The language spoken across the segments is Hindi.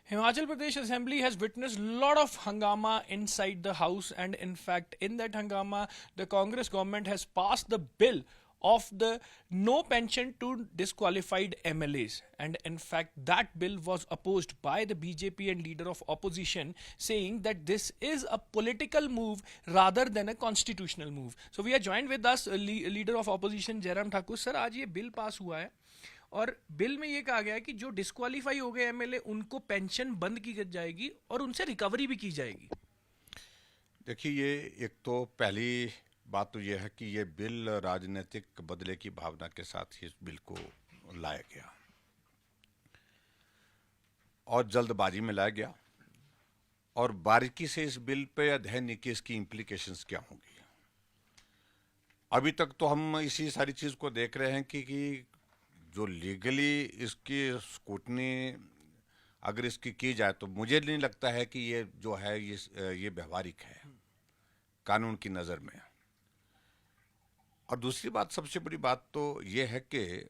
Himachal Pradesh Assembly has witnessed a lot of hangama inside the house, and in fact, in that hangama, the Congress government has passed the bill of the no pension to disqualified MLAs. And in fact, that bill was opposed by the BJP and leader of opposition, saying that this is a political move rather than a constitutional move. So we are joined with us leader of opposition Jairam Thakur. Sir, आज ये बिल पास हुआ है और बिल में ये कहा गया है कि जो डिस्क्वालीफाई हो गए एमएलए उनको पेंशन बंद की जाएगी और उनसे रिकवरी भी की जाएगी। देखिए, ये एक तो पहली बात तो ये है कि ये बिल राजनीतिक बदले की भावना के साथ ही इस बिल को लाया गया और जल्दबाजी में लाया गया और बारीकी से इस बिल पे अध्ययन नहीं कि इसकी इम्प्लीकेशंस क्या होंगी। अभी तक तो हम इसी सारी चीज को देख रहे हैं कि जो लीगली इसकी स्क्रूटनी अगर इसकी की जाए तो मुझे नहीं लगता है कि ये जो है ये व्यवहारिक है कानून की नज़र में। और दूसरी बात, सबसे बड़ी बात तो ये है कि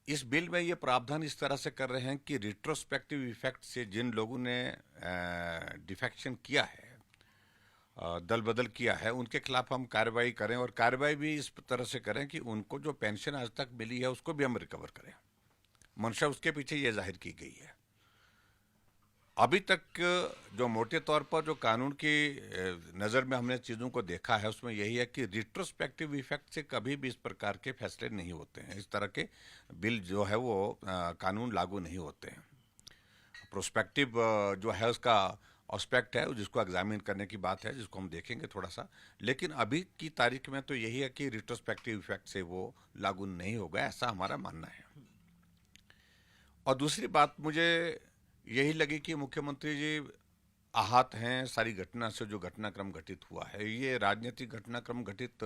इस बिल में ये प्रावधान इस तरह से कर रहे हैं कि रिट्रोस्पेक्टिव इफेक्ट से जिन लोगों ने डिफेक्शन किया है, दल बदल किया है, उनके खिलाफ हम कार्रवाई करें और कार्रवाई भी इस तरह से करें कि उनको जो पेंशन आज तक मिली है उसको भी हम रिकवर करें। मंशा उसके पीछे ये जाहिर की गई है। अभी तक जो मोटे तौर पर जो कानून की नज़र में हमने चीज़ों को देखा है उसमें यही है कि रिट्रोस्पेक्टिव इफेक्ट से कभी भी इस प्रकार के फैसले नहीं होते हैं। इस तरह के बिल जो है वो कानून लागू नहीं होते हैं। प्रोस्पेक्टिव जो है उसका ऑस्पेक्ट है जिसको एग्जामिन करने की बात है, जिसको हम देखेंगे थोड़ा सा, लेकिन अभी की तारीख में तो यही है कि रिट्रोस्पेक्टिव इफेक्ट से वो लागू नहीं होगा, ऐसा हमारा मानना है। और दूसरी बात मुझे यही लगी कि मुख्यमंत्री जी आहत हैं सारी घटना से, जो घटनाक्रम घटित हुआ है ये राजनीतिक घटनाक्रम घटित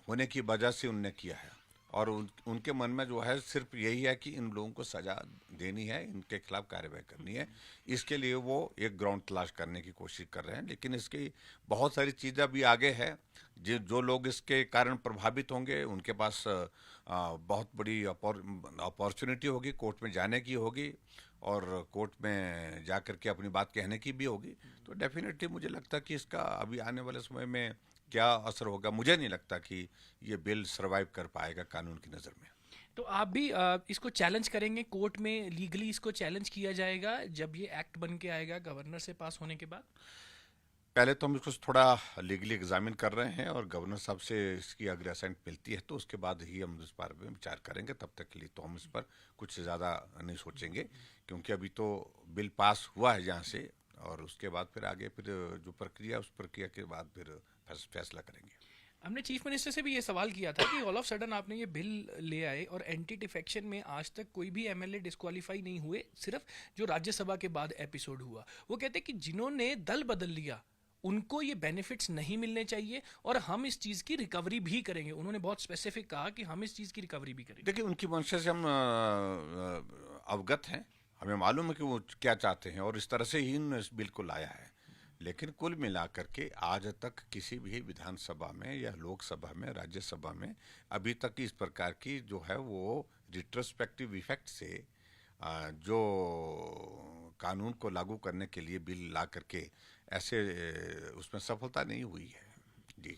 होने की वजह से उनने किया है और उनके मन में जो है सिर्फ यही है कि इन लोगों को सजा देनी है, इनके खिलाफ कार्रवाई करनी है। इसके लिए वो एक ग्राउंड तलाश करने की कोशिश कर रहे हैं, लेकिन इसकी बहुत सारी चीज़ें अभी आगे है। जो लोग इसके कारण प्रभावित होंगे उनके पास बहुत बड़ी अपॉर्चुनिटी होगी, कोर्ट में जाने की होगी और कोर्ट में जा कर के अपनी बात कहने की भी होगी। तो डेफिनेटली मुझे लगता है कि इसका अभी आने वाले समय में क्या असर होगा, मुझे नहीं लगता कि ये बिल सरवाइव कर पाएगा कानून की नज़र में। तो आप भी इसको चैलेंज करेंगे कोर्ट में, लीगली इसको चैलेंज किया जाएगा जब ये एक्ट बन के आएगा गवर्नर से पास होने के बाद? पहले तो हम इसको थोड़ा लीगली एग्जामिन कर रहे हैं और गवर्नर साहब से इसकी अगर असेंट मिलती है तो उसके बाद ही हम इस बारे में विचार करेंगे। तब तक के लिए तो हम इस पर कुछ ज़्यादा नहीं सोचेंगे, क्योंकि अभी तो बिल पास हुआ है यहाँ से और उसके बाद फिर आगे फिर जो प्रक्रिया उस प्रक्रिया के बाद फिर फैसला करेंगे। हमने चीफ मिनिस्टर से भी ये सवाल किया था कि ऑल ऑफ सडन आपने ये बिल ले आए और एंटी डिफेक्शन में आज तक कोई भी एमएलए डिस्क्वालीफाई नहीं हुए, सिर्फ जो राज्यसभा के बाद एपिसोड हुआ। वो कहते कि जिन्होंने दल बदल लिया उनको ये बेनिफिट्स नहीं मिलने चाहिए और हम इस चीज़ की रिकवरी भी करेंगे। उन्होंने बहुत स्पेसिफिक कहा कि हम इस चीज़ की रिकवरी भी करेंगे। देखिए, उनकी मंशा से हम अवगत हैं, हमें मालूम है कि वो क्या चाहते हैं और इस तरह से ही इस बिल को लाया है। लेकिन कुल मिलाकर के आज तक किसी भी विधानसभा में या लोकसभा में, राज्यसभा में अभी तक इस प्रकार की जो है वो रिट्रोस्पेक्टिव इफेक्ट से जो कानून को लागू करने के लिए बिल ला करके ऐसे उसमें सफलता नहीं हुई है। जी,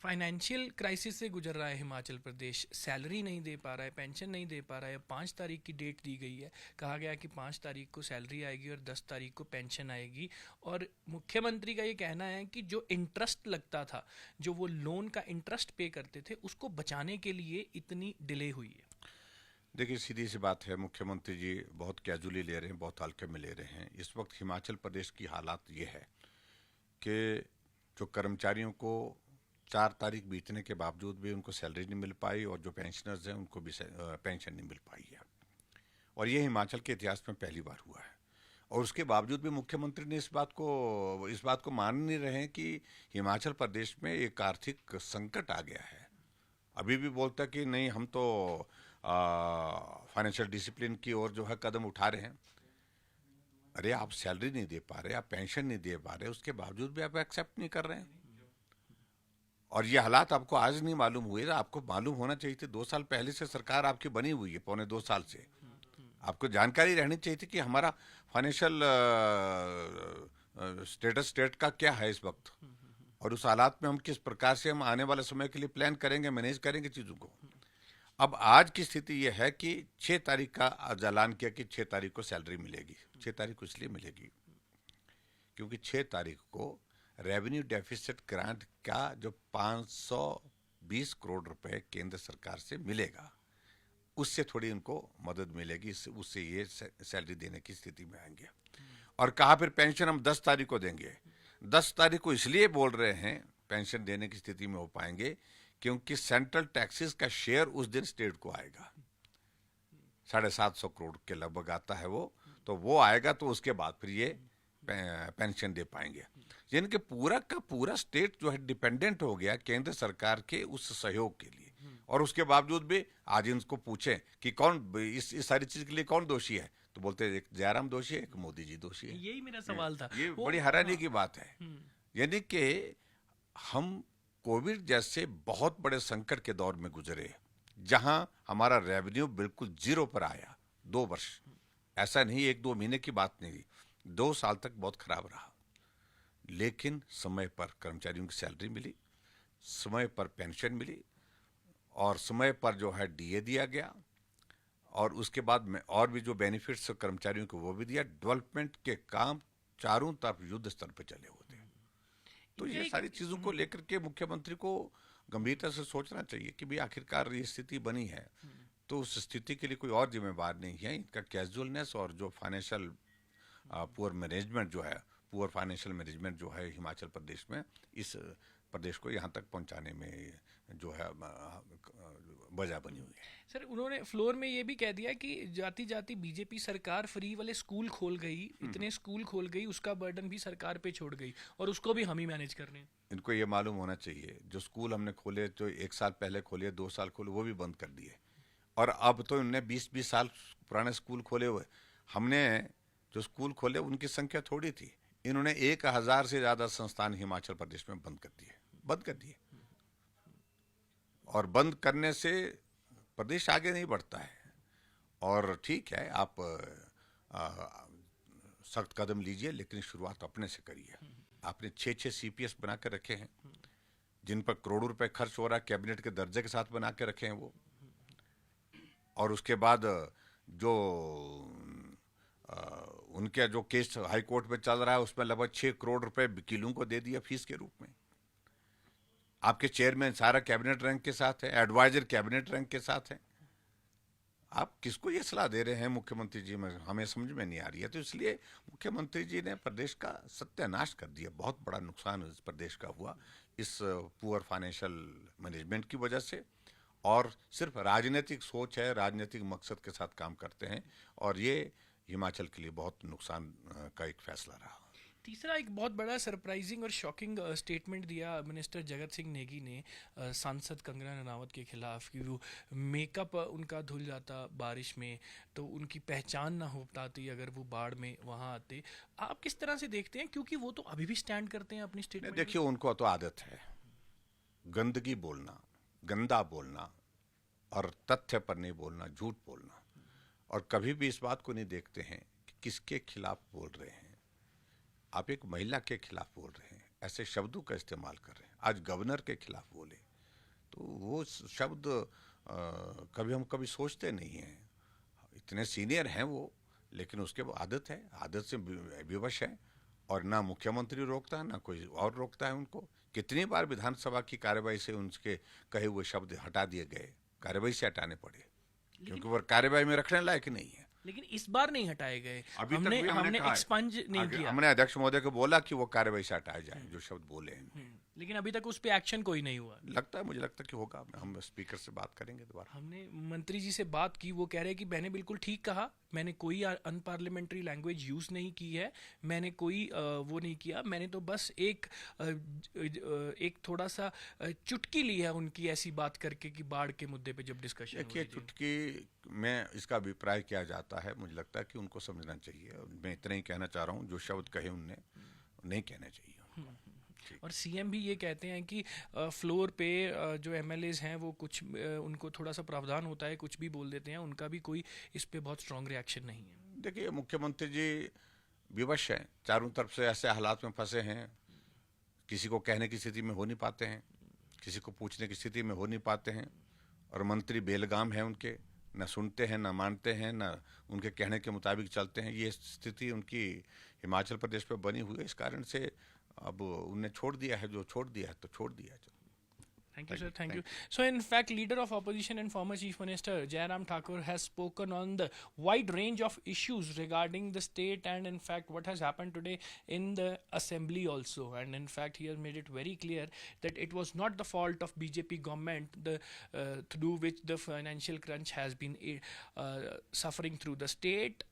फाइनेंशियल क्राइसिस से गुजर रहा है हिमाचल प्रदेश, सैलरी नहीं दे पा रहा है, पेंशन नहीं दे पा रहा है। 5 तारीख की डेट दी गई है, कहा गया कि 5 तारीख को सैलरी आएगी और 10 तारीख को पेंशन आएगी। और मुख्यमंत्री का ये कहना है कि जो इंटरेस्ट लगता था, जो वो लोन का इंटरेस्ट पे करते थे, उसको बचाने के लिए इतनी डिले हुई है। देखिए, सीधी सी बात है, मुख्यमंत्री जी बहुत कैजुअली ले रहे हैं, बहुत हल्के में ले रहे हैं। इस वक्त हिमाचल प्रदेश की हालात ये है कि जो कर्मचारियों को 4 तारीख बीतने के बावजूद भी उनको सैलरी नहीं मिल पाई और जो पेंशनर्स हैं उनको भी पेंशन नहीं मिल पाई है। और ये हिमाचल के इतिहास में पहली बार हुआ है और उसके बावजूद भी मुख्यमंत्री ने इस बात को मान नहीं रहे हैं कि हिमाचल प्रदेश में एक आर्थिक संकट आ गया है। अभी भी बोलता है कि नहीं, हम तो फाइनेंशियल डिसिप्लिन की ओर जो है कदम उठा रहे हैं। अरे, आप सैलरी नहीं दे पा रहे, आप पेंशन नहीं दे पा रहे, उसके बावजूद भी आप एक्सेप्ट नहीं कर रहे हैं। और ये हालात आपको आज नहीं मालूम हुए, आपको मालूम होना चाहिए थे। 2 साल पहले से सरकार आपकी बनी हुई है, पौने 2 साल से। आपको जानकारी रहनी चाहिए थी कि हमारा फाइनेंशियल स्टेटस स्टेट का क्या है इस वक्त, और उस हालात में हम किस प्रकार से हम आने वाले समय के लिए प्लान करेंगे, मैनेज करेंगे चीज़ों को। अब आज की स्थिति यह है कि 6 तारीख का आज ऐलान किया कि 6 तारीख को सैलरी मिलेगी। 6 तारीख को इसलिए मिलेगी क्योंकि 6 तारीख को रेवेन्यू डेफिसिट ग्रांट का जो 520 करोड़ रुपए केंद्र सरकार से मिलेगा, उससे थोड़ी उनको मदद मिलेगी, उससे ये सैलरी देने की स्थिति में आएंगे। और कहा फिर पेंशन हम 10 तारीख को देंगे। 10 तारीख को इसलिए बोल रहे हैं पेंशन देने की स्थिति में हो पाएंगे क्योंकि सेंट्रल टैक्सेस का शेयर उस दिन स्टेट को आएगा, 750 करोड़ के लगभग आता है वो, तो वो आएगा तो उसके बाद फिर ये पेंशन दे पाएंगे। यानी कि पूरा का पूरा स्टेट जो है डिपेंडेंट हो गया केंद्र सरकार के उस सहयोग के लिए। और उसके बावजूद भी आज इनको पूछें कि कौन इस सारी चीज के लिए कौन दोषी है, तो बोलते हैं एक जयराम दोषी है, एक मोदी जी दोषी है। यही मेरा सवाल था। ये बड़ी हैरानी की बात है। यानी कि हम कोविड जैसे बहुत बड़े संकट के दौर में गुजरे, जहां हमारा रेवेन्यू बिल्कुल जीरो पर आया 2 वर्ष, ऐसा नहीं 1-2 महीने की बात नहीं, 2 साल तक बहुत खराब रहा, लेकिन समय पर कर्मचारियों की सैलरी मिली, समय पर पेंशन मिली, और समय पर जो है डीए दिया गया, और उसके बाद में और भी जो बेनिफिट्स कर्मचारियों को वो भी दिया। डेवलपमेंट के काम चारों तरफ युद्ध स्तर पर चले होते हैं। तो ये सारी चीजों को लेकर के मुख्यमंत्री को गंभीरता से सोचना चाहिए कि भाई आखिरकार ये स्थिति बनी है, तो उस स्थिति के लिए कोई और जिम्मेवार नहीं है। इनका कैजुअलनेस और जो फाइनेंशियल पुअर मैनेजमेंट जो है, पुअर फाइनेंशियल मैनेजमेंट जो है हिमाचल प्रदेश में, इस प्रदेश को यहाँ तक पहुँचाने में जो है वजह बनी हुई है। सर, उन्होंने फ्लोर में ये भी कह दिया कि जाती जाती बीजेपी सरकार फ्री वाले स्कूल खोल गई, इतने स्कूल खोल गई, उसका बर्डन भी सरकार पे छोड़ गई और उसको भी हम ही मैनेज कर रहे हैं। इनको ये मालूम होना चाहिए जो स्कूल हमने खोले, जो 1 साल पहले खोले, 2 साल खोले, वो भी बंद कर दिए, और अब तो इनने 20-20 साल पुराने स्कूल खोले हुए। हमने जो स्कूल खोले उनकी संख्या थोड़ी थी, इन्होंने 1000 से ज्यादा संस्थान हिमाचल प्रदेश में बंद कर दिए। और बंद करने से प्रदेश आगे नहीं बढ़ता है। और ठीक है, आप सख्त कदम लीजिए, लेकिन शुरुआत अपने से करिए। आपने 6-6 सीपीएस बना के रखे हैं, जिन पर करोड़ों रुपए खर्च हो रहा है, कैबिनेट के दर्जे के साथ बना के रखे हैं वो। और उसके बाद जो उनके जो केस हाई कोर्ट में चल रहा है, उसमें लगभग 6 करोड़ रुपए वकीलों को दे दिया फीस के रूप में। आपके चेयरमैन सारा कैबिनेट रैंक के साथ है, एडवाइजर कैबिनेट रैंक के साथ है। आप किसको ये सलाह दे रहे हैं मुख्यमंत्री जी, में हमें समझ में नहीं आ रही है। तो इसलिए मुख्यमंत्री जी ने प्रदेश का सत्यानाश कर दिया। बहुत बड़ा नुकसान इस प्रदेश का हुआ इस पुअर फाइनेंशियल मैनेजमेंट की वजह से, और सिर्फ राजनीतिक सोच है, राजनीतिक मकसद के साथ काम करते हैं, और ये हिमाचल के लिए बहुत नुकसान का एक फैसला रहा। तीसरा एक बहुत बड़ा सरप्राइजिंग और शॉकिंग स्टेटमेंट दिया मिनिस्टर जगत सिंह नेगी ने सांसद कंगना रनावत के खिलाफ कि वो मेकअप उनका धुल जाता बारिश में तो उनकी पहचान ना हो पाती अगर वो बाढ़ में वहाँ आते। आप किस तरह से देखते हैं, क्योंकि वो तो अभी भी स्टैंड करते हैं अपनी स्टेटमेंट। देखिए, उनको तो आदत है गंदगी बोलना, गंदा बोलना, और तथ्य पर नहीं बोलना, झूठ बोलना, और कभी भी इस बात को नहीं देखते हैं कि किसके खिलाफ बोल रहे हैं। आप एक महिला के खिलाफ बोल रहे हैं, ऐसे शब्दों का इस्तेमाल कर रहे हैं। आज गवर्नर के खिलाफ बोले तो वो शब्द कभी सोचते नहीं हैं। इतने सीनियर हैं वो, लेकिन उसके आदत है, आदत से विवश है, और ना मुख्यमंत्री रोकता है ना कोई और रोकता है उनको। कितनी बार विधानसभा की कार्यवाही से उनके कहे हुए शब्द हटा दिए गए, कार्यवाही से हटाने पड़े, क्योंकि वो कार्यवाही में रखने लायक नहीं है। लेकिन इस बार नहीं हटाए गए। हमने एक्सपंज नहीं किया। हमने अध्यक्ष महोदय को बोला कि वो कार्यवाही से हटाए जाए जो शब्द बोले हैं, लेकिन अभी तक उस पे एक्शन कोई नहीं हुआ। मुझे लगता है कि होगा। हम स्पीकर से बात करेंगे दोबारा। हमने मंत्री जी से बात की, वो कह रहे हैं कि मैंने बिल्कुल ठीक कहा, मैंने कोई अनपार्लियामेंट्री लैंग्वेज यूज़ नहीं की है, मैंने कोई वो नहीं किया, मैंने तो बस एक थोड़ा सा चुटकी ली है उनकी ऐसी बात करके कि बाढ़ के मुद्दे पे जब डिस्कशन। देखिए, चुटकी में इसका अभिप्राय किया जाता है, मुझे लगता है कि उनको समझना चाहिए। मैं इतना ही कहना चाह रहा हूँ, जो शब्द कहे उनने नहीं कहने चाहिए। और सीएम भी ये कहते हैं कि फ्लोर पे जो एमएलएज हैं वो कुछ उनको थोड़ा सा प्रावधान होता है, कुछ भी बोल देते हैं, उनका भी कोई इस पे बहुत स्ट्रांग रिएक्शन नहीं है। देखिए, मुख्यमंत्री जी विवश हैं, चारों तरफ से ऐसे हालात में फंसे हैं, किसी को कहने की स्थिति में हो नहीं पाते हैं, किसी को पूछने की स्थिति में हो नहीं पाते हैं, और मंत्री बेलगाम हैं उनके, न सुनते हैं, न मानते हैं, न उनके कहने के मुताबिक चलते हैं। ये स्थिति उनकी हिमाचल प्रदेश पे बनी हुई है। इस कारण से अब उन्हें छोड़ दिया है, जो छोड़ दिया है तो छोड़ दिया है। Thank you, sir. Thank you. So, in fact, leader of opposition and former chief minister Jairam Thakur has spoken on the wide range of issues regarding the state and, in fact, what has happened today in the assembly also. And in fact, he has made it very clear that it was not the fault of BJP government through which the financial crunch has been suffering through the state.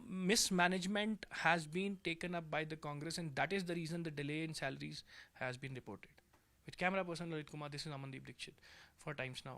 Mismanagement has been taken up by the Congress, and that is the reason the delay in salaries has been reported. With camera person Lalit Kumar, this is Amandeep Dixit for Times Now.